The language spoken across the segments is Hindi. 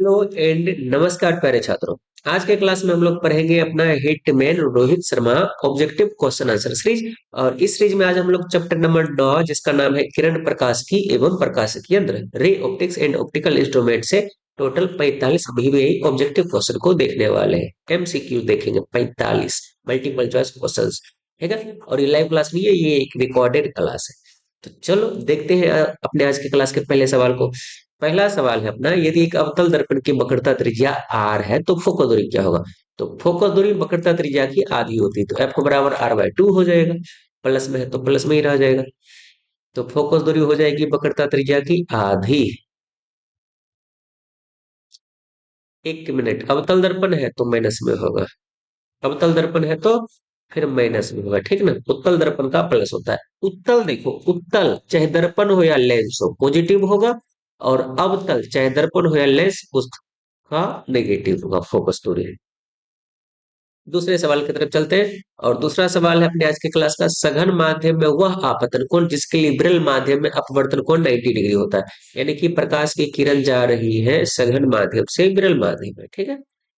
हेलो एंड नमस्कार प्यारे छात्रों। आज के क्लास में हम लोग पढ़ेंगे अपना hitman Rohit Sharma objective question answer series. और इस सीरीज में आज हम लोग चैप्टर नंबर 9 जिसका नाम है किरण प्रकाशिकी एवं प्रकाशिकी यंत्र ray optics and optical instrument से टोटल 45 अभी ऑब्जेक्टिव क्वेश्चन को देखने वाले हैं। एमसीक्यू देखेंगे 45 मल्टीपल चॉइस क्वेश्चन। ठीक है, और ये लाइव क्लास नहीं है, ये एक रिकॉर्डेड क्लास है। तो चलो देखते हैं अपने आज के क्लास के पहले सवाल को। पहला सवाल है अपना, यदि एक अवतल दर्पण की वक्रता त्रिज्या r है तो फोकस दूरी क्या होगा। तो फोकस दूरी वक्रता त्रिज्या की आधी होती है, तो f को बराबर r/2 हो जाएगा। प्लस में है तो प्लस में ही रह जाएगा। तो फोकस दूरी हो जाएगी वक्रता त्रिज्या की आधी। एक मिनट, अवतल दर्पण है तो माइनस में होगा, अवतल दर्पण है तो फिर माइनस में होगा। ठीक ना, उत्तल दर्पण का प्लस होता है। उत्तल देखो, उत्तल चाहे दर्पण हो या लेंस हो पॉजिटिव होगा, और अवतल चाहे दर्पण हो या लेंस उसका नेगेटिव होगा फोकस दूरी। दूसरे सवाल की तरफ चलते हैं। और दूसरा सवाल है अपने आज के क्लास का, सघन माध्यम में वह आपतन कोण जिसके लिए विरल माध्यम में अपवर्तन कोण 90 डिग्री होता है। यानी कि प्रकाश की किरण जा रही है सघन माध्यम से विरल माध्यम में, ठीक है,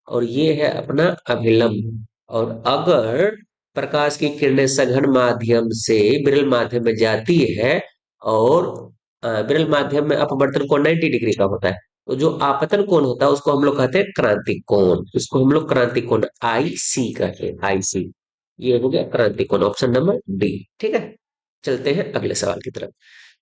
और ये है अपना अभिलंब। और अगर प्रकाश की किरणें सघन माध्यम से विरल माध्यम में जाती है और विरल माध्यम में अपवर्तन कोण 90 डिग्री का होता है, तो जो आपतन कोण होता है उसको हम लोग कहते हैं क्रांतिक कोण। इसको हम लोग क्रांतिक कोण आईसी कहते हैं, आईसी। ये हो गया क्रांतिक कोण, ऑप्शन नंबर डी। ठीक है, चलते हैं अगले सवाल की तरफ।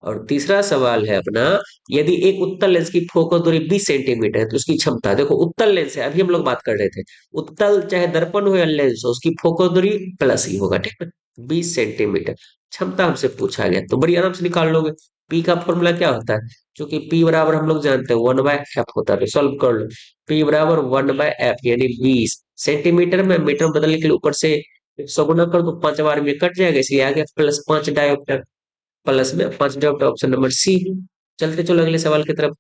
और तीसरा सवाल है अपना, यदि एक उत्तल लेंस की फोकस दूरी 20 सेंटीमीटर है तो उसकी क्षमता, देखो उत्तल लेंस है, अभी हम लोग बात कर रहे थे। उत्तल चाहे दर्पण हो या लेंस हो, उसकी फोकस दूरी प्लस ही होगा, ठीक है, 20 सेंटीमीटर। क्षमता हमसे पूछा गया तो बड़ी आराम से निकाल लोगे। पी का फॉर्मूला क्या होता है, क्योंकि पी बराबर हम लोग जानते हैं 1/f होता है, तो सॉल्व कर लो। पी बराबर 1/f यानी 20 सेंटीमीटर में मीटर बदलने के लिए ऊपर से 100 गुना कर दो, 5 बार में कट जाएगा, इसलिए आ गया +5 डायोप्टर। प्लस में 5 डायोप्टर, ऑप्शन नंबर सी। चलते चलो अगले सवाल की तरफ।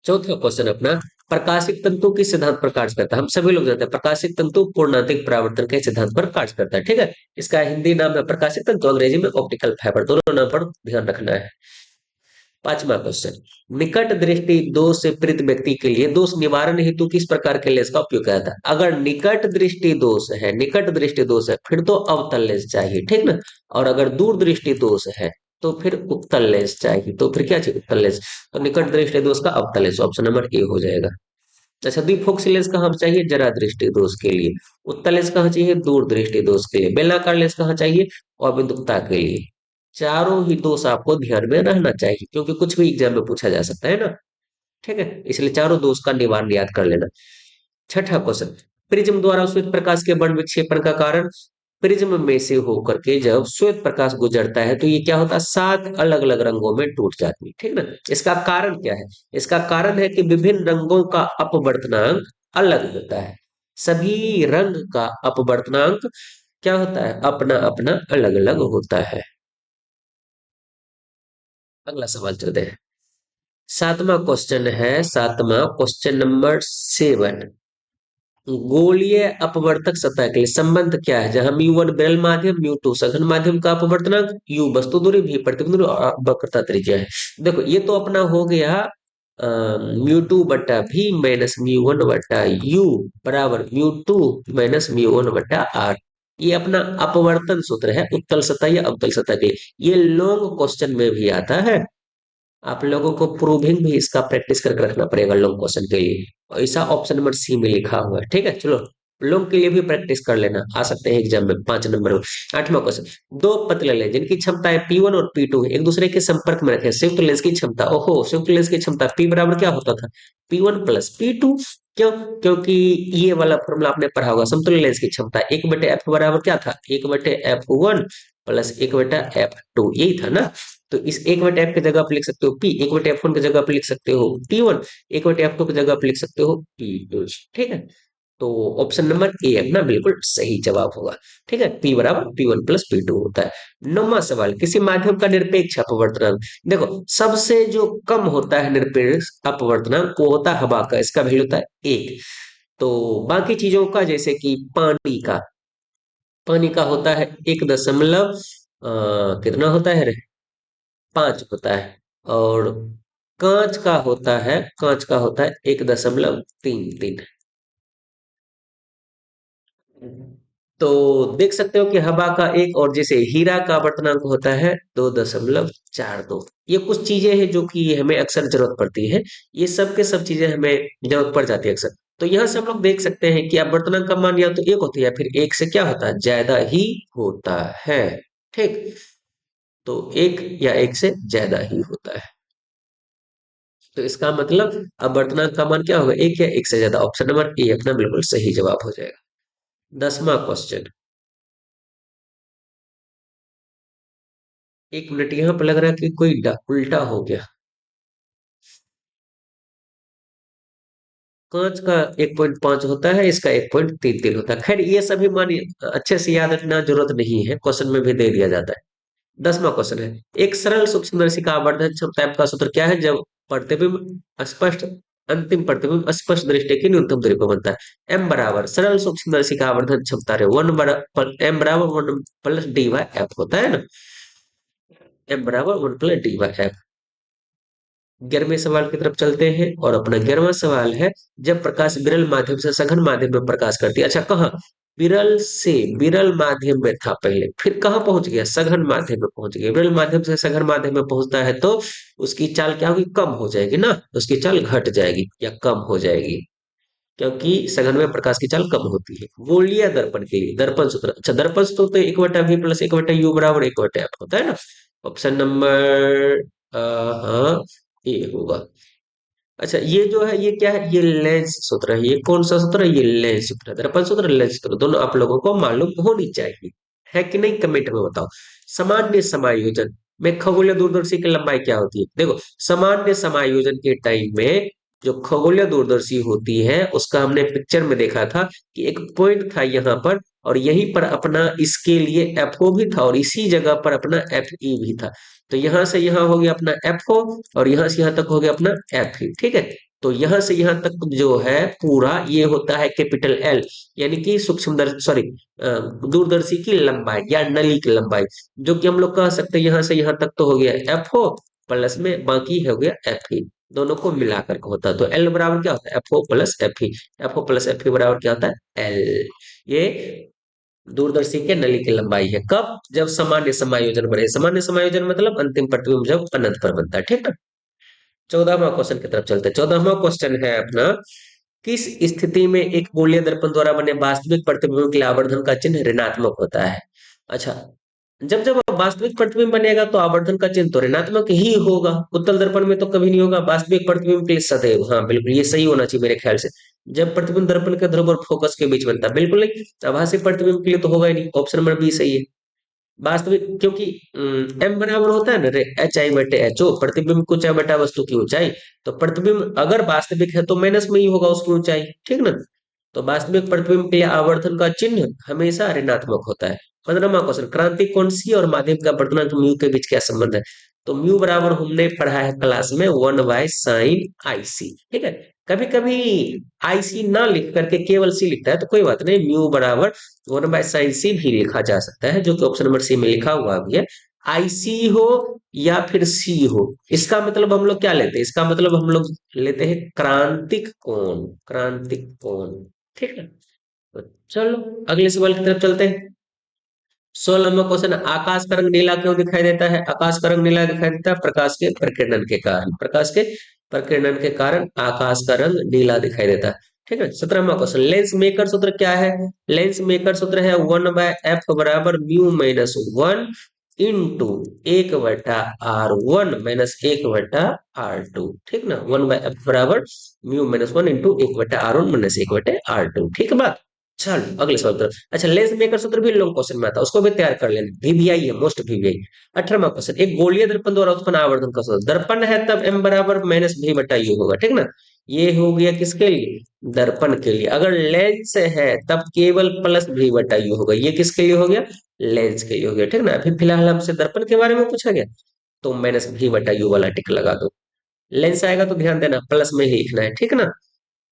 चौथा क्वेश्चन अपना, प्रकाशिक तंतु किस सिद्धांत पर कार्य करता है। हम सभी लोग जानते हैं प्रकाशिक तंतु पूर्णांतिक परावर्तन के सिद्धांत पर कार्य करता है, ठीक है। इसका हिंदी नाम है प्रकाशिक तंतु, अंग्रेजी में ऑप्टिकल फाइबर, दोनों नाम पर ध्यान रखना है। पांचवा क्वेश्चन, निकट दृष्टि दोष से पीड़ित व्यक्ति के लिए दोष निवारण हेतु किस प्रकार के लेंस का उपयोग किया जाता है। अगर निकट दृष्टि दोष है, निकट दृष्टि दोष है, फिर तो अवतल लेंस चाहिए, ठीक ना। और अगर दूर दृष्टि दोष है तो फिर उत्तल लेंस चाहिए, तो फिर क्या चाहिए, उत्तल लेंस। तो निकट दृष्टि दोष का अवतल लेंस, ऑप्शन नंबर ए हो जाएगा। अच्छा, द्विफोक्सी लेंस कहाँ चाहिए, जरा दृष्टि दोष के लिए। उत्तल लेंस कहाँ चाहिए, दूर दृष्टि दोष के लिए। बेलनाकार लेंस कहाँ चाहिए, अबिंदुकता के लिए। चारों ही दोष आपको ध्यान में रहना चाहिए, क्योंकि कुछ भी एग्जाम में पूछा जा सकता है ना। ठीक है, इसलिए चारों दोष का निवारण याद कर लेना। छठा क्वेश्चन, प्रिज्म द्वारा श्वेत प्रकाश के वर्ण विक्षेपण का कारण। प्रिज्म में से होकर के जब श्वेत प्रकाश गुजरता है तो ये क्या होता है, 7 अलग अलग रंगों में टूट जाती है, ठीक ना। इसका कारण क्या है, इसका कारण है कि विभिन्न रंगों का अपवर्तनांक अलग होता है। सभी रंग का अपवर्तनांक क्या होता है, अपना अपना अलग अलग होता है। अगला सवाल चलते हैं। सातवां क्वेश्चन है, सातवां क्वेश्चन नंबर 7। गोलीय अपवर्तक सतह के लिए संबंध क्या है, जहां μ1 विरल माध्यम, μ2 सघन माध्यम का अपवर्तनांक, u वस्तु दूरी, v प्रतिबिंब दूरी और वक्रता त्रिज्या है। देखो ये तो अपना हो गया μ2/v माइनस μ1/u बराबर μ2 माइनस μ1/r। ये अपना अपवर्तन सूत्र है उत्तल सतह या अवतल सतह के लिए। ये लॉन्ग क्वेश्चन में भी आता है। आप लोगों को प्रूविंग भी इसका प्रैक्टिस करके रखना पड़ेगा लॉन्ग क्वेश्चन के लिए। और ऐसा ऑप्शन नंबर सी में लिखा हुआ है, ठीक है। चलो लॉन्ग के लिए भी प्रैक्टिस कर लेना, आ सकते हैं एग्जाम में 5 नंबर में। 8वां क्वेश्चन, दो पतले लेंस जिनकी क्षमता है P1 और P2 एक दूसरे के संपर्क में रखे, संयुक्त लेंस की क्षमता, ओहो संयुक्त लेंस की क्षमता P बराबर क्या होता था, P1 प्लस P2। क्यों, क्योंकि ये वाला फॉर्मूला आपने पढ़ा होगा, समतुल्य लेंस की क्षमता 1/f बराबर क्या था, 1/f1 प्लस 1/f2, यही था ना। तो इस 1/f की जगह आप लिख सकते हो P, 1/f1 की जगह आप लिख सकते हो P1, 1/f2 की जगह आप लिख सकते हो P2, ठीक है। तो ऑप्शन नंबर ए अपना बिल्कुल सही जवाब होगा, ठीक है। P बराबर P1 प्लस P2 होता है। 9वां सवाल, किसी माध्यम का निरपेक्ष अपवर्तनांक। देखो सबसे जो कम होता है निरपेक्ष अपवर्तनांक वो होता है हवा का, इसका वैल्यू होता है 1। तो बाकी चीजों का, जैसे कि पानी का होता है 1 दशमलव कितना होता है रे, 5 होता है। और कांच का होता है 1.33। तो देख सकते हो कि हवा का एक, और जैसे हीरा का आवर्तनांक होता है 2.42। ये कुछ चीजें हैं जो कि हमें अक्सर जरूरत पड़ती है। ये सब के सब चीजें हमें जरूरत पड़ जाती है अक्सर। तो यहाँ से हम लोग देख सकते हैं कि आवर्तनांक का मान या तो एक होता है या फिर एक से क्या होता है, ज्यादा ही होता है। ठीक। तो एक या एक से ज्यादा ही होता है। तो इसका मतलब अपवर्तनांक का मान क्या होगा, एक या एक से ज्यादा। ऑप्शन नंबर ए अपना बिल्कुल सही जवाब हो जाएगा। 10वां क्वेश्चन। 1 मिनट, यहाँ पर लग रहा है कि कोई उल्टा हो गया। कांच का 1.5 होता है, इसका 1.33 होता है। खैर ये सभी मान अच्छे से याद रखना जरूरत नहीं है, क्वेश्चन में भी दे दिया जाता है। 10वां क्वेश्चन है, एक सरल सूक्ष्मदर्शी का आवर्धन क्षमता का सूत्र क्या है जब प्रतिबिंब स्पष्ट, अंतिम प्रतिबिंब स्पष्ट दृष्टि की न्यूनतम दूरी पर बनता है। एम बराबर सरल सूक्ष्मदर्शी का आवर्धन क्षमता रे वन बराबर एम बराबर 1 + d/f होता है ना। एम बराबर 1 + d/f। 11वें सवाल की तरफ चलते हैं, और अपना 11वां सवाल है, जब प्रकाश विरल माध्यम से सघन माध्यम में प्रकाश करती है। अच्छा, कहाँ विरल से, विरल माध्यम में था पहले, फिर कहाँ पहुंच गया, सघन माध्यम में पहुंच गया। विरल माध्यम से सघन माध्यम में पहुंचता है तो उसकी चाल क्या होगी, कम हो जाएगी ना, उसकी चाल घट जाएगी या कम हो जाएगी, क्योंकि सघन में प्रकाश की चाल कम होती है। गोलीय दर्पण के लिए दर्पण सूत्र, अच्छा दर्पण सूत्र तो 1/v + 1/u बराबर 1/f होता है ना। ऑप्शन नंबर हाँ ए होगा। अच्छा ये जो है ये क्या है, ये लेंस सूत्र है। ये कौन सा सूत्र है, ये लेंस सूत्र है। दर्पण सूत्र लेंस सूत्र दोनों आप लोगों को मालूम होनी चाहिए, है कि नहीं, कमेंट में बताओ। सामान्य समायोजन में खगोलीय दूरदर्शी की लंबाई क्या होती है। देखो सामान्य समायोजन के टाइम में जो खगोलीय दूरदर्शी होती है उसका हमने पिक्चर में देखा था कि एक पॉइंट था यहाँ पर, और यहीं पर अपना इसके लिए एफओ भी था, और इसी जगह पर अपना एफ ई भी था। तो यहां से यहाँ हो गया अपना एफ ओ, और यहाँ से यहाँ तक हो गया अपना एफ ई। ठीक है। तो यहाँ से यहाँ तक जो है पूरा ये होता है कैपिटल एल, यानी कि सूक्ष्मदर्शी, सॉरी दूरदर्शी की लंबाई या नली की लंबाई, जो कि हम लोग कह सकते हैं यहाँ से यहाँ तक तो हो गया एफ ओ, प्लस में बाकी हो गया एफ ई, दोनों को मिलाकर के होता है। तो एल बराबर क्या होता है, F O plus F E. F O plus F E बराबर क्या होता है, एल। ये दूरदर्शी के नली की लंबाई है। कब, जब सामान्य समायोजन बने। सामान्य समायोजन मतलब अंतिम प्रतिबिंब जब अनंत पर बनता है। ठीक है। 14वां क्वेश्चन की तरफ चलते हैं। 14वां क्वेश्चन है अपना, किस स्थिति में एक गोलीय दर्पण द्वारा बने वास्तविक प्रतिबिंब के लिए आवर्धन का चिन्ह ऋणात्मक होता है। अच्छा, जब जब वास्तविक प्रतिबिंब बनेगा तो आवर्धन का चिन्ह तो ऋणात्मक ही होगा। उत्तल दर्पण में तो कभी नहीं होगा। वास्तविक प्रतिबिंब के लिए सदैव, हाँ बिल्कुल ये सही होना चाहिए मेरे ख्याल से। जब प्रतिबिंब दर्पण के ध्रुव और फोकस के बीच बनता है, बिल्कुल नहीं। आभासी प्रतिबिंब के लिए तो होगा ही नहीं। ऑप्शन नंबर बी सही है। वास्तविक, क्योंकि एम बराबर होता है ना रे एच आई बटे एच ओ, प्रतिबिंब की ऊंचाई बटा वस्तु की ऊंचाई। तो प्रतिबिंब अगर वास्तविक है तो माइनस में ही होगा उसकी ऊंचाई। ठीक ना। तो वास्तविक प्रतिबिंब के लिए आवर्धन का चिन्ह हमेशा ऋणात्मक होता है। 15वां क्वेश्चन, क्रांति कोण सी और माध्यम का वर्तमान म्यू के बीच क्या संबंध है। तो म्यू बराबर हमने पढ़ा है क्लास में 1/sin IC। ठीक है। कभी कभी आईसी ना लिख करके केवल सी लिखता है तो कोई बात नहीं, म्यू बराबर 1/sin C भी लिखा जा सकता है, जो कि ऑप्शन नंबर सी में लिखा हुआ भी है। आईसी हो या फिर सी हो, इसका मतलब हम लोग क्या लेते हैं, इसका मतलब हम लोग लेते हैं क्रांतिक कोण। क्रांतिक कोण। ठीक है। तो चलो अगले सवाल की तरफ चलते हैं। 16वां क्वेश्चन, आकाश का रंग नीला क्यों दिखाई देता है। आकाश का रंग नीला दिखाई देता है प्रकाश के प्रकीर्णन के कारण। प्रकाश के प्रकीर्णन के कारण आकाश का रंग नीला दिखाई देता है। ठीक है। 17वां क्वेश्चन, लेंस मेकर सूत्र क्या है। लेंस मेकर सूत्र है 1/f बराबर mu minus 1 × 1/r1 minus 1/r2। ठीक ना। 1/f बराबर mu minus 1 × 1/r1 minus 1/r2। ठीक है बात। चलो अगले सवाल पर। अच्छा, लेंस मेकर सूत्र भी लॉन्ग क्वेश्चन में आता है, उसको भी तैयार कर लेना। वीवीआई है, मोस्ट वीवीआई। 18वां क्वेश्चन, एक गोलीय दर्पण द्वारा उत्पन्न आवर्धन का सूत्र। दर्पण है तब एम बराबर माइनस भी बटा यू होगा। ठीक ना। ये हो गया किसके लिए, दर्पण के लिए। अगर लेंस है तब केवल प्लस भी बटा यू होगा। ये किसके लिए हो गया, लेंस के लिए हो गया। ठीक ना। अभी फिलहाल हमसे दर्पण के बारे में पूछा गया तो माइनस भी बटा यू वाला टिक लगा दो। लेंस आएगा तो ध्यान देना प्लस में ही लिखना है। ठीक ना।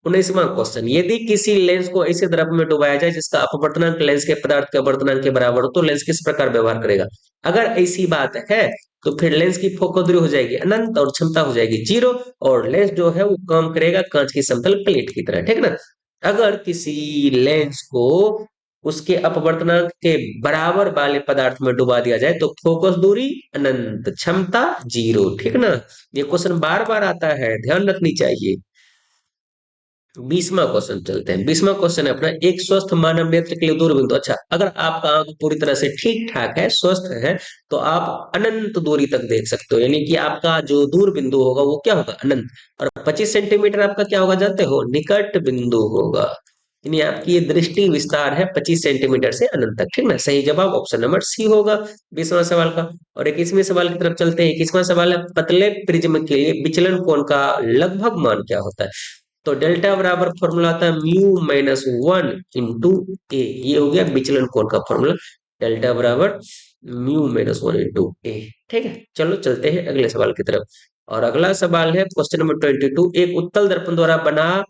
19वां क्वेश्चन, यदि किसी लेंस को ऐसे द्रव में डुबाया जाए जिसका अपवर्तनांक लेंस के पदार्थ के अपवर्तनांक के बराबर हो तो लेंस किस प्रकार व्यवहार करेगा। अगर ऐसी बात है तो फिर लेंस की फोकस दूरी हो जाएगी अनंत और क्षमता हो जाएगी 0, और लेंस जो है वो काम करेगा कांच की समतल प्लेट की तरह, ठीक ना। अगर किसी लेंस को उसके अपवर्तनांक के बराबर वाले पदार्थ में डुबा दिया जाए तो फोकस दूरी अनंत, क्षमता 0, ठीक ना। ये क्वेश्चन बार बार आता है, ध्यान रखनी चाहिए। 20वां क्वेश्चन चलते हैं। 20वां क्वेश्चन है अपना, एक स्वस्थ मानव नेत्र के लिए दूर बिंदु। अच्छा, अगर आपका आंख पूरी तरह से ठीक ठाक है, स्वस्थ है, तो आप अनंत दूरी तक देख सकते हो, यानी कि आपका जो दूर बिंदु होगा वो क्या होगा, अनंत। और 25 सेंटीमीटर आपका क्या होगा जानते हो, निकट बिंदु होगा। यानी आपकी ये दृष्टि विस्तार है 25 सेंटीमीटर से अनंत तक, ठीक ना। सही जवाब ऑप्शन नंबर सी होगा 20वां सवाल का। और 21वें सवाल की तरफ चलते हैं। 21वां सवाल है, पतले प्रिज्म के लिए विचलन कोण का लगभग मान क्या होता है। तो डेल्टा बराबर फॉर्मूला आता है म्यू माइनस 1 इंटू ए। ये हो गया विचलन कोण का फॉर्मूला, डेल्टा बराबर म्यू माइनस 1 इंटू ए। ठीक है, चलो चलते हैं अगले सवाल की तरफ। और अगला सवाल है क्वेश्चन नंबर 22, एक उत्तल दर्पण द्वारा बना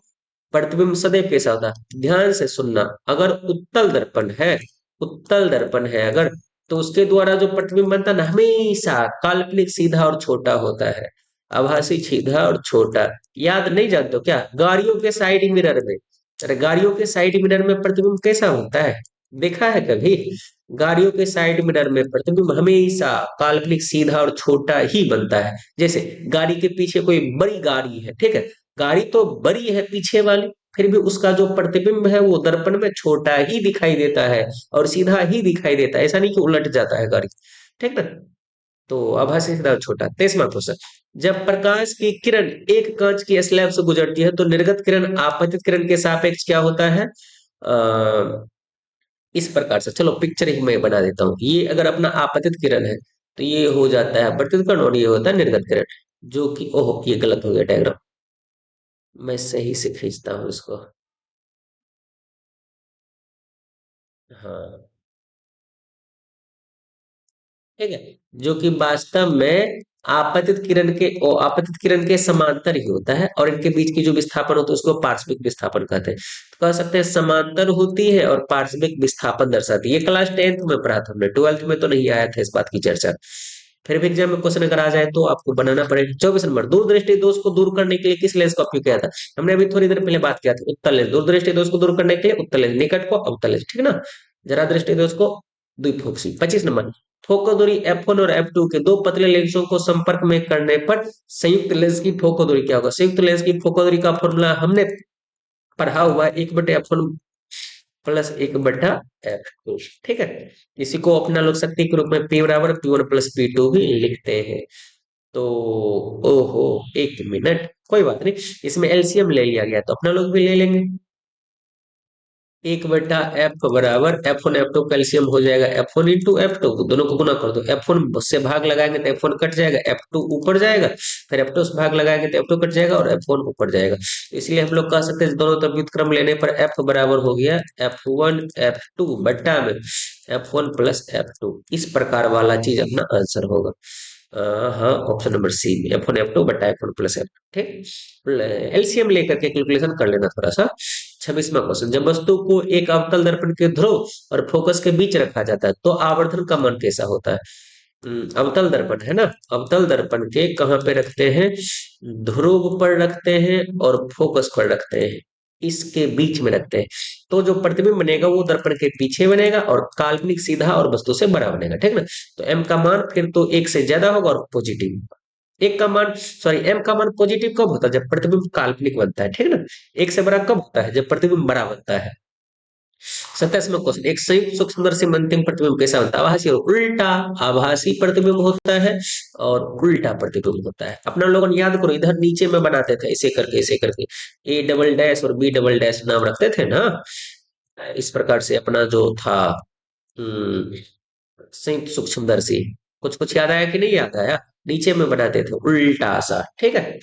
प्रतिबिंब सदैव कैसा होता है। ध्यान से सुनना, अगर उत्तल दर्पण है, उत्तल दर्पण है अगर, तो उसके द्वारा जो प्रतिबिंब बनता है ना, हमेशा काल्पनिक सीधा और छोटा होता है। आभासी सीधा और छोटा, याद नहीं जानते हो क्या, गाड़ियों के साइड मिरर में, अरे गाड़ियों के साइड मिरर में प्रतिबिंब कैसा होता है, देखा है कभी। गाड़ियों के साइड मिरर में प्रतिबिंब हमेशा काल्पनिक सीधा और छोटा ही बनता है। जैसे गाड़ी के पीछे कोई बड़ी गाड़ी है, ठीक है, गाड़ी तो बड़ी है पीछे वाली, फिर भी उसका जो प्रतिबिंब है वो दर्पण में छोटा ही दिखाई देता है और सीधा ही दिखाई देता है, ऐसा नहीं कि उलट जाता है गाड़ी, ठीक ना। तो आभासी सीधा और छोटा। 23वां क्वेश्चन, जब प्रकाश की किरण एक कांच की स्लैब से गुजरती है तो निर्गत किरण आपतित किरण के सापेक्ष क्या होता है। इस प्रकार से, चलो पिक्चर ही मैं बना देता हूँ। ये अगर अपना आपतित किरण है तो ये हो जाता है अपवर्तित किरण और ये होता है निर्गत किरण, जो कि ओहो ये गलत हो गया डायग्राम, मैं सही से खींचता हूँ इसको। हाँ, ठीक है, जो कि वास्तव में आपतित किरण के समांतर ही होता है, और इनके बीच की जो विस्थापन होता है उसको पार्श्विक विस्थापन कहते हैं। तो कह सकते हैं समांतर होती है और पार्श्विक विस्थापन दर्शाती है। ये क्लास 10th में पढ़ा था हमने, 12th में तो नहीं आया था इस बात की चर्चा। फिर भी एग्जाम में क्वेश्चन अगर आ जाए तो आपको बनाना पड़ेगा। 24 नंबर, दूरदृष्टि दोष को दूर करने के लिए किस लेंस का उपयोग किया था। हमने अभी थोड़ी देर पहले बात किया था, उत्तल लेंस। दूरदृष्टि दोष को दूर करने के लिए उत्तल लेंस, निकट को अवतल लेंस, ठीक ना। जरा दृष्टि दोष को द्विफोक्सी। 25 नंबर, फोकस दूरी f1 और f2 के दो पतले लेंसों को संपर्क में करने पर संयुक्त लेंस की फोकस दूरी क्या होगा। संयुक्त लेंस की फोकस दूरी का फॉर्मूला हमने पढ़ा हुआ है, 1/f1 प्लस 1/f2, ठीक है। इसी को अपना लोग शक्ति के रूप में P बराबर P1 प्लस P2 भी लिखते हैं। तो ओहो, 1 मिनट, कोई बात नहीं, इसमें एलसीएम ले लिया गया तो अपना लोग भी ले लेंगे। 1/f बराबर F1 F2 कैल्शियम हो जाएगा F1 इंटू F2, दोनों को गुना कर दो, F1 से भाग लगाएंगे तो F1 कट जाएगा, F2 ऊपर जाएगा, फिर F2 से भाग लगाएंगे तो F2 कट जाएगा और F1 ऊपर जाएगा। इसलिए हम लोग कह सकते हैं दोनों तरफ व्युत्क्रम लेने पर F बराबर हो गया F1 F2 बट्टा में F1 प्लस F2, इस प्रकार वाला चीज अपना आंसर होगा। हाँ, ऑप्शन नंबर सी, F1 F2 बट्टा F1 प्लस F, ठीक। एलसीएम लेकर के कैलकुलेशन कर लेना थोड़ा सा। 26वां क्वेश्चन, जब वस्तु को एक अवतल दर्पण के ध्रुव और फोकस के बीच रखा जाता है तो आवर्धन का मान कैसा होता है। अवतल दर्पण है ना, अवतल दर्पण के कहाँ पे रखते हैं, ध्रुव पर रखते हैं और फोकस पर रखते हैं, इसके बीच में रखते हैं। तो जो प्रतिबिंब बनेगा वो दर्पण के पीछे बनेगा और काल्पनिक सीधा और वस्तु से बड़ा बनेगा, ठीक ना। तो एम का मान फिर तो एक से ज्यादा होगा और पॉजिटिव। एक का मान सॉरी एम का मान पॉजिटिव कब होता है, जब प्रतिबिंब काल्पनिक बनता है, ठीक ना। एक से बड़ा कब होता है, जब प्रतिबिंब बड़ा बनता है। 27वां क्वेश्चन, एक संयुक्त सूक्ष्मदर्शी में अंतिम प्रतिबिंब कैसा बनता है। आभासी और उल्टा, आभासी प्रतिबिंब होता है और उल्टा प्रतिबिंब होता है। अपना लोगों ने याद करो, इधर नीचे में बनाते थे ऐसे करके ऐसे करके, ए डबल डैश और बी डबल डैश नाम रखते थे ना, इस प्रकार से अपना जो था संयुक्त सूक्ष्मदर्शी। कुछ कुछ याद आया कि नहीं याद आया, नीचे में बनाते थे उल्टा सा, ठीक है।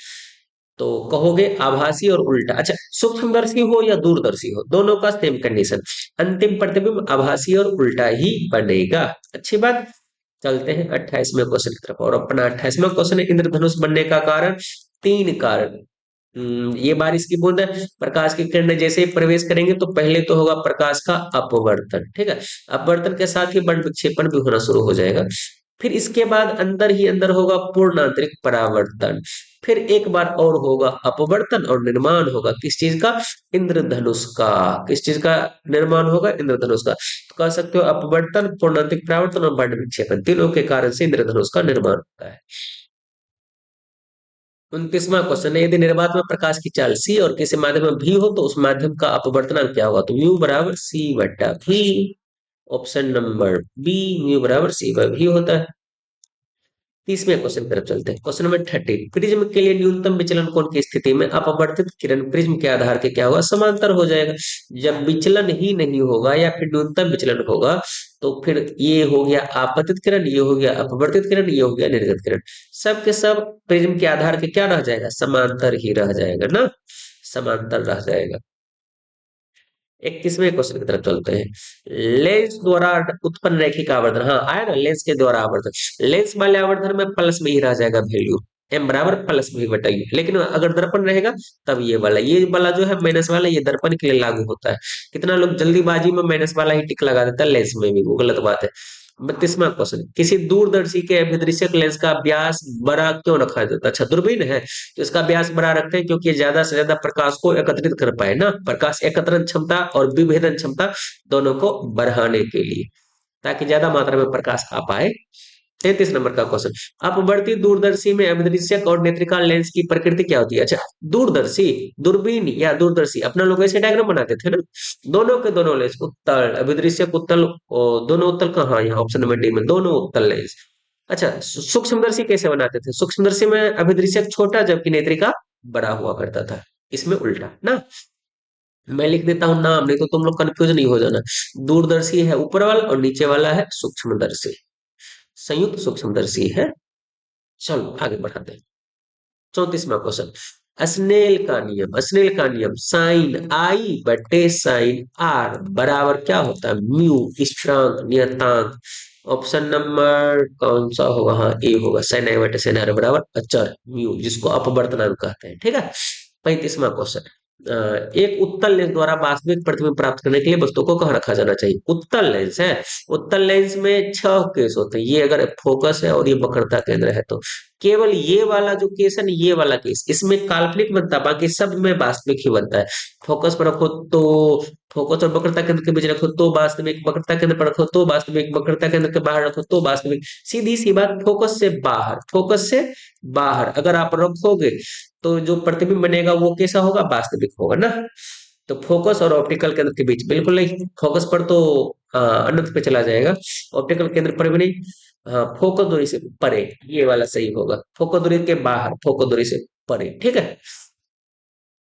तो कहोगे आभासी और उल्टा। अच्छा, सूक्ष्मदर्शी हो या दूरदर्शी हो, दोनों का सेम कंडीशन, अंतिम प्रतिबिंब आभासी और उल्टा ही बनेगा। अच्छी बात। चलते हैं 28वें क्वेश्चन की तरफ। और अपना 28वां क्वेश्चन है, इंद्रधनुष बनने का कारण, 3 कारण। ये बारिश की बूंद है, प्रकाश की किरणें जैसे ही प्रवेश करेंगे तो पहले तो होगा प्रकाश का अपवर्तन, ठीक है। अपवर्तन के साथ ही बड़ विक्षेपण भी होना शुरू हो जाएगा। फिर इसके बाद अंदर ही अंदर होगा पूर्णांतरिक परावर्तन, फिर एक बार और होगा अपवर्तन और निर्माण होगा किस चीज का? इंद्रधनुष का। किस चीज का निर्माण होगा? इंद्रधनुष का। तो कह सकते हो अपवर्तन, पूर्णांतरिक परावर्तन और बंड विक्षेपण तीनों के कारण से इंद्रधनुष का निर्माण होता है। 29वां क्वेश्चन है, यदि निर्वात में प्रकाश की चाल सी और किसी माध्यम में भी हो तो उस माध्यम का अपवर्तनांक क्या होगा? तो म्यू बराबर सी बट्टा भी। ऑप्शन नंबर बी, म्यू बराबर सी बाई भी होता है। 30वें क्वेश्चन की तरफ चलते हैं। क्वेश्चन नंबर 30, प्रिज्म के लिए न्यूनतम विचलन कोण की स्थिति में अपवर्तित किरण प्रिज्म के आधार के क्या होगा? समांतर हो जाएगा। जब विचलन ही नहीं होगा या फिर न्यूनतम विचलन होगा तो फिर ये हो गया आपतित किरण, ये हो गया अपवर्तित किरण, ये हो गया निर्गत किरण। सब के सब प्रिज्म के आधार के क्या रह जाएगा? समांतर ही रह जाएगा ना, समांतर रह जाएगा। 21वें क्वेश्चन की तरफ चलते हैं। लेंस द्वारा उत्पन्न रैखिक आवर्धन, हाँ आया ना, लेंस के द्वारा आवर्धन, लेंस वाले आवर्धन में प्लस में ही रह जाएगा वैल्यू, एम बराबर प्लस में ही बताइए। लेकिन अगर दर्पण रहेगा तब ये वाला जो है माइनस वाला, ये दर्पण के लिए लागू होता है। कितना लोग जल्दीबाजी में माइनस वाला ही टिक लगा देता है लेंस में भी, वो गलत बात है। 32वां क्वेश्चन, किसी दूरदर्शी के अभिदृश्यक लेंस का व्यास बड़ा क्यों रखा जाता है? अच्छा, दूरबीन है तो इसका व्यास बड़ा रखते हैं क्योंकि ये ज्यादा से ज्यादा प्रकाश को एकत्रित कर पाए ना, प्रकाश एकत्रण क्षमता और विभेदन क्षमता दोनों को बढ़ाने के लिए, ताकि ज्यादा मात्रा में प्रकाश आ पाए। 33 नंबर का क्वेश्चन, अपवर्ती दूरदर्शी में अभिदृश्यक और नेत्रिका लेंस की प्रकृति क्या होती है? अच्छा, दूरदर्शी, दूरबीन या दूरदर्शी, अपना लोग ऐसे डायग्राम बनाते थे ना, दोनों के दोनों लेंस उत्तल, अभिदृश्यक उत्तल, दोनों उत्तल कहाँ? यहाँ ऑप्शन नंबर डी में दोनों उत्तल लेंस। अच्छा, सूक्ष्मदर्शी कैसे बनाते थे? सूक्ष्मदर्शी में अभिदृश्यक छोटा जबकि नेत्रिका बड़ा हुआ करता था, इसमें उल्टा ना। मैं लिख देता हूं नाम, नहीं तो तुम लोग कंफ्यूज नहीं हो जाना। दूरदर्शी है ऊपर वाला और नीचे वाला है सूक्ष्मदर्शी, संयुक्त सूक्ष्मदर्शी है। चलो आगे बढ़ाते हैं। 34वां क्वेश्चन, स्नेल का नियम साइन आई बटे साइन आर बराबर क्या होता है? म्यू, स्थिरांक, नियतांक। ऑप्शन नंबर कौन सा होगा? हाँ ए होगा, साइन आई बटे साइन आर बराबर अचर म्यू, जिसको अपवर्तनांक कहते हैं। ठीक है। 35वां क्वेश्चन, एक उत्तल लेंस द्वारा वास्तविक प्रतिबिंब प्राप्त करने के लिए वस्तु को कहाँ रखा जाना चाहिए? उत्तल लेंस है, उत्तल लेंस में 6 केस होते हैं, ये अगर फोकस है और ये वक्रता केंद्र है तो केवल ये वाला जो केस है ना, ये वाला केस इसमें काल्पनिक बनता है, बाकी सब में वास्तविक ही बनता है। फोकस पर रखो तो, फोकस और वक्रता केंद्र के बीच रखो तो वास्तविक, वक्रता केंद्र पर रखो तो वास्तविक, वक्रता केंद्र के बाहर रखो तो वास्तविक। सीधी सी बात, फोकस से बाहर, फोकस से बाहर अगर आप रखोगे तो जो प्रतिबिंब बनेगा वो कैसा होगा? वास्तविक होगा ना। तो फोकस और ऑप्टिकल केंद्र के बीच बिल्कुल नहीं, फोकस पर तो अनंत पे चला जाएगा, ऑप्टिकल केंद्र पर भी नहीं। हाँ, फोकस दूरी से परे, ये वाला सही होगा, फोकस दूरी के बाहर, फोकस दूरी से परे। ठीक है।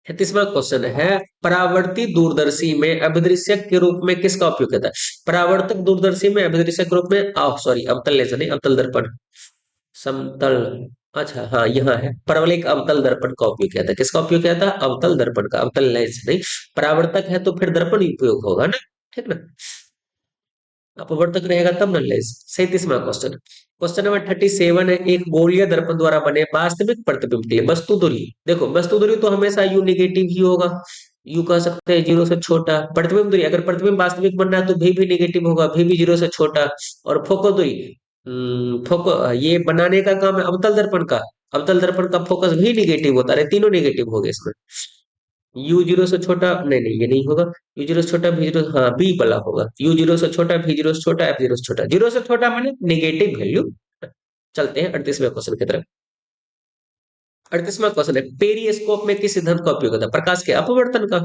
36वां क्वेश्चन है, परावर्ती दूरदर्शी में अभिदृश्यक के रूप में किसका उपयोग होता है? परावर्तक दूरदर्शी में अभिदृश्यक के रूप में, सॉरी अवतल लेंस नहीं, अवतल दर्पण, समतल, अच्छा हाँ यहाँ है, परवलयिक अवतल दर्पण का उपयोग किया था। किसका उपयोग किया था? अवतल दर्पण का, अवतल लेंस नहीं। परावर्तक है तो फिर दर्पण ही उपयोग होगा ना, ठीक ना। अपवर्तक रहेगा तब ना लेंस। 37वां क्वेश्चन, क्वेश्चन नंबर 37 है, एक गोलीय दर्पण द्वारा बने वास्तविक प्रतिबिंब के लिए वस्तु दूरी, देखो वस्तु दूरी तो हमेशा यू नेगेटिव ही होगा, यू कह सकते हैं जीरो से छोटा। प्रतिबिंब दूरी, अगर प्रतिबिंब वास्तविक बन रहा है तो भी नेगेटिव होगा, भी जीरो से छोटा। और फोकस दूरी, फोकस ये बनाने का काम है अवतल दर्पण का, अवतल दर्पण का फोकस भी निगेटिव होता है, तीनों निगेटिव हो गए इसमें। यू जीरो से छोटा, नहीं नहीं ये नहीं होगा, यू जीरो से छोटा भी जीरो, हाँ बी वाला होगा, यू जीरो से छोटा भी जीरो से छोटा एफ जीरो से छोटा, जीरो से छोटा माने निगेटिव वैल्यू। चलते हैं 38वें क्वेश्चन की तरफ। 38वां क्वेश्चन है, पेरिस्कोप में किस सिद्धांत का उपयोग होता है? प्रकाश के अपवर्तन का,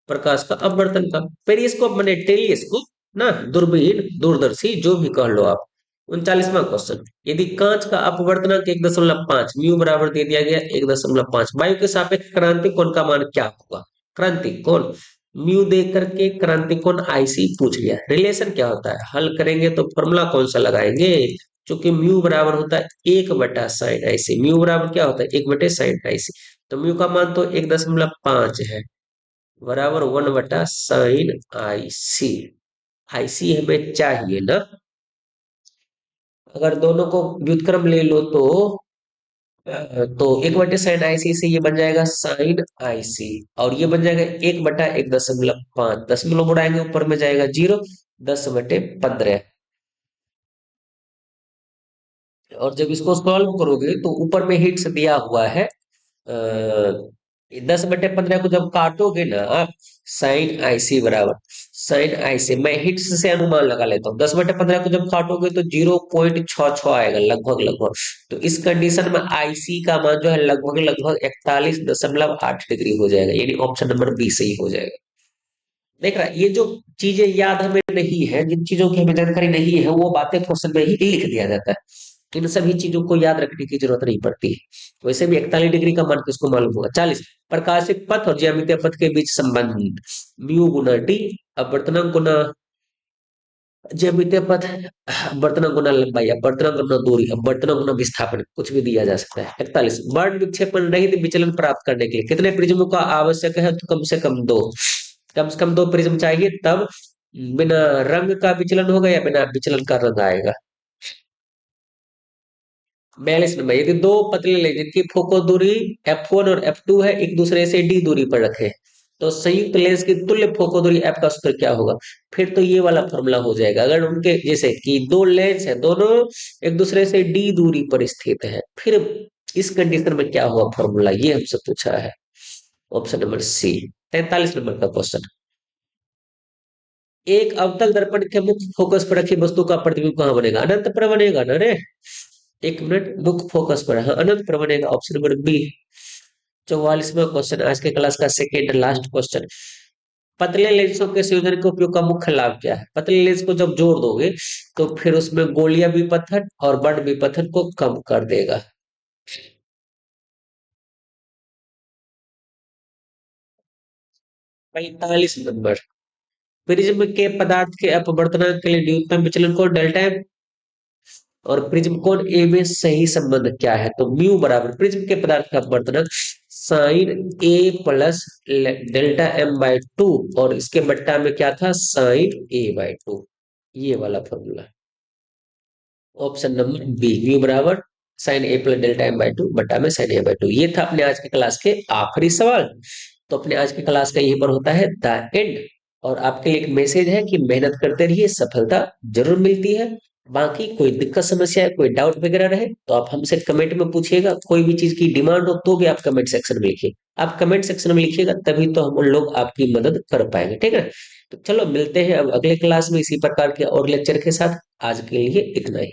प्रकाश का अपवर्तन का। पेरिस्कोप माने टेलीस्कोप ना, दूरबीन, दूरदर्शी जो भी कह लो आप। 39वां क्वेश्चन, यदि कांच का अपवर्तनांक 1.5 म्यू बराबर दे दिया गया 1.5, वायु के सापेक्ष क्रांति कोण का मान क्या होगा? क्रांति कोण म्यू दे करके क्रांति कोण आईसी पूछ लिया, रिलेशन क्या होता है? हल करेंगे तो फॉर्मूला कौन सा लगाएंगे? क्योंकि म्यू बराबर होता है 1/sin आईसी, म्यू बराबर क्या होता है? 1/sin आईसी, तो म्यू का मान तो 1.5 है, बराबर 1/sin आईसी। आईसी हमें चाहिए ना, अगर दोनों को व्युत्क्रम ले लो तो 1/sin आईसी से ये बन जाएगा साइन आईसी, और ये बन जाएगा 1/1.5, दशमलव उड़ाएंगे ऊपर में जाएगा जीरो, 10/15। और जब इसको सॉल्व करोगे तो ऊपर में हिट्स दिया हुआ है 10/15 को जब काटोगे ना आप, साइन आई सी बराबर, साइन आई सी, मैं हिट्स से अनुमान लगा लेता हूँ, 10/15 को जब काटोगे तो 0.66 आएगा लगभग लगभग। तो इस कंडीशन में आई सी का मान जो है लगभग लगभग 41.8 डिग्री हो जाएगा, यानी ऑप्शन नंबर बी सही हो जाएगा। देख रहा है, ये जो चीजें याद हमें नहीं है, जिन चीजों की हमें जानकारी नहीं है, वो बातें क्वेश्चन में ही लिख दिया जाता है, इन सभी चीजों को याद रखने की जरूरत नहीं पड़ती है। वैसे भी 41 डिग्री का मान किसको मालूम होगा? 40। प्रकाशिक पथ और ज्यामितीय पथ के बीच संबंध, म्यू गुना टी, अपवर्तनांक गुना ज्यामितीय पथ, अपवर्तनांक गुना लंबाई, अपवर्तनांक गुना दूरी, अपवर्तनांक गुना विस्थापन, कुछ भी दिया जा सकता है। 41 वर्ण विक्षेपण रहित विचलन प्राप्त करने के लिए कितने प्रिज्मों का आवश्यक है? तो कम से कम दो, कम से कम दो प्रिज्म चाहिए, तब बिना रंग का विचलन होगा या बिना विचलन का रंग आएगा। 42 नंबर, यदि दो पतले लेंस जिनकी फोकल दूरी f1 और f2 है, एक दूसरे से d दूरी पर रखे, तो संयुक्त लेंस की तुल्य फोकल दूरी f का सूत्र क्या होगा? फिर तो ये वाला फॉर्मूला हो जाएगा। अगर उनके जैसे कि दो लेंस है, दोनों एक दूसरे से d दूरी पर स्थित है, फिर इस कंडीशन में क्या हुआ फॉर्मूला, ये हमसे पूछा है। Option number C. 43 नंबर का क्वेश्चन, एक अवतल दर्पण के मुख्य फोकस पर रखी वस्तु का प्रतिबिंब कहाँ बनेगा? अनंत पर बनेगा ना रे। एक मिनट, मुख्य फोकस पर, हाँ अनंत पर बनेगा, ऑप्शन नंबर बी। 44वां क्वेश्चन, आज के क्लास का सेकेंड लास्ट क्वेश्चन, पतले लेंसों के संयोजन के उपयोग का मुख्य लाभ क्या है? पतले लेंस को जब जोड़ दोगे तो फिर उसमें गोलीय विपथन और बड़ विपथन को कम कर देगा। 45 नंबर, प्रिज्म के पदार्थ के अपवर्तनांक के लिए न्यूनतम विचलन कोण डेल्टा एम और प्रिज्म कोण ए में सही संबंध क्या है? तो म्यू बराबर प्रिज्म के पदार्थ का अपवर्तनांक sine A plus delta M by two, और इसके बट्टा में क्या था? साइन ए बाई टू, ये वाला formula. Option number B, mu बराबर sine A plus delta M by two बट्टा में साइन ए बाई टू। ये था अपने आज के क्लास के आखिरी सवाल। तो अपने आज के क्लास का यहीं पर होता है द एंड। और आपके लिए एक मैसेज है कि मेहनत करते रहिए, सफलता जरूर मिलती है। बाकी कोई दिक्कत समस्या है, कोई डाउट वगैरह रहे तो आप हमसे कमेंट में पूछिएगा। कोई भी चीज की डिमांड हो तो भी आप कमेंट सेक्शन में लिखिए। आप कमेंट सेक्शन में लिखिएगा तभी तो हम लोग आपकी मदद कर पाएंगे, ठीक है। तो चलो मिलते हैं अब अगले क्लास में इसी प्रकार के और लेक्चर के साथ। आज के लिए इतना ही।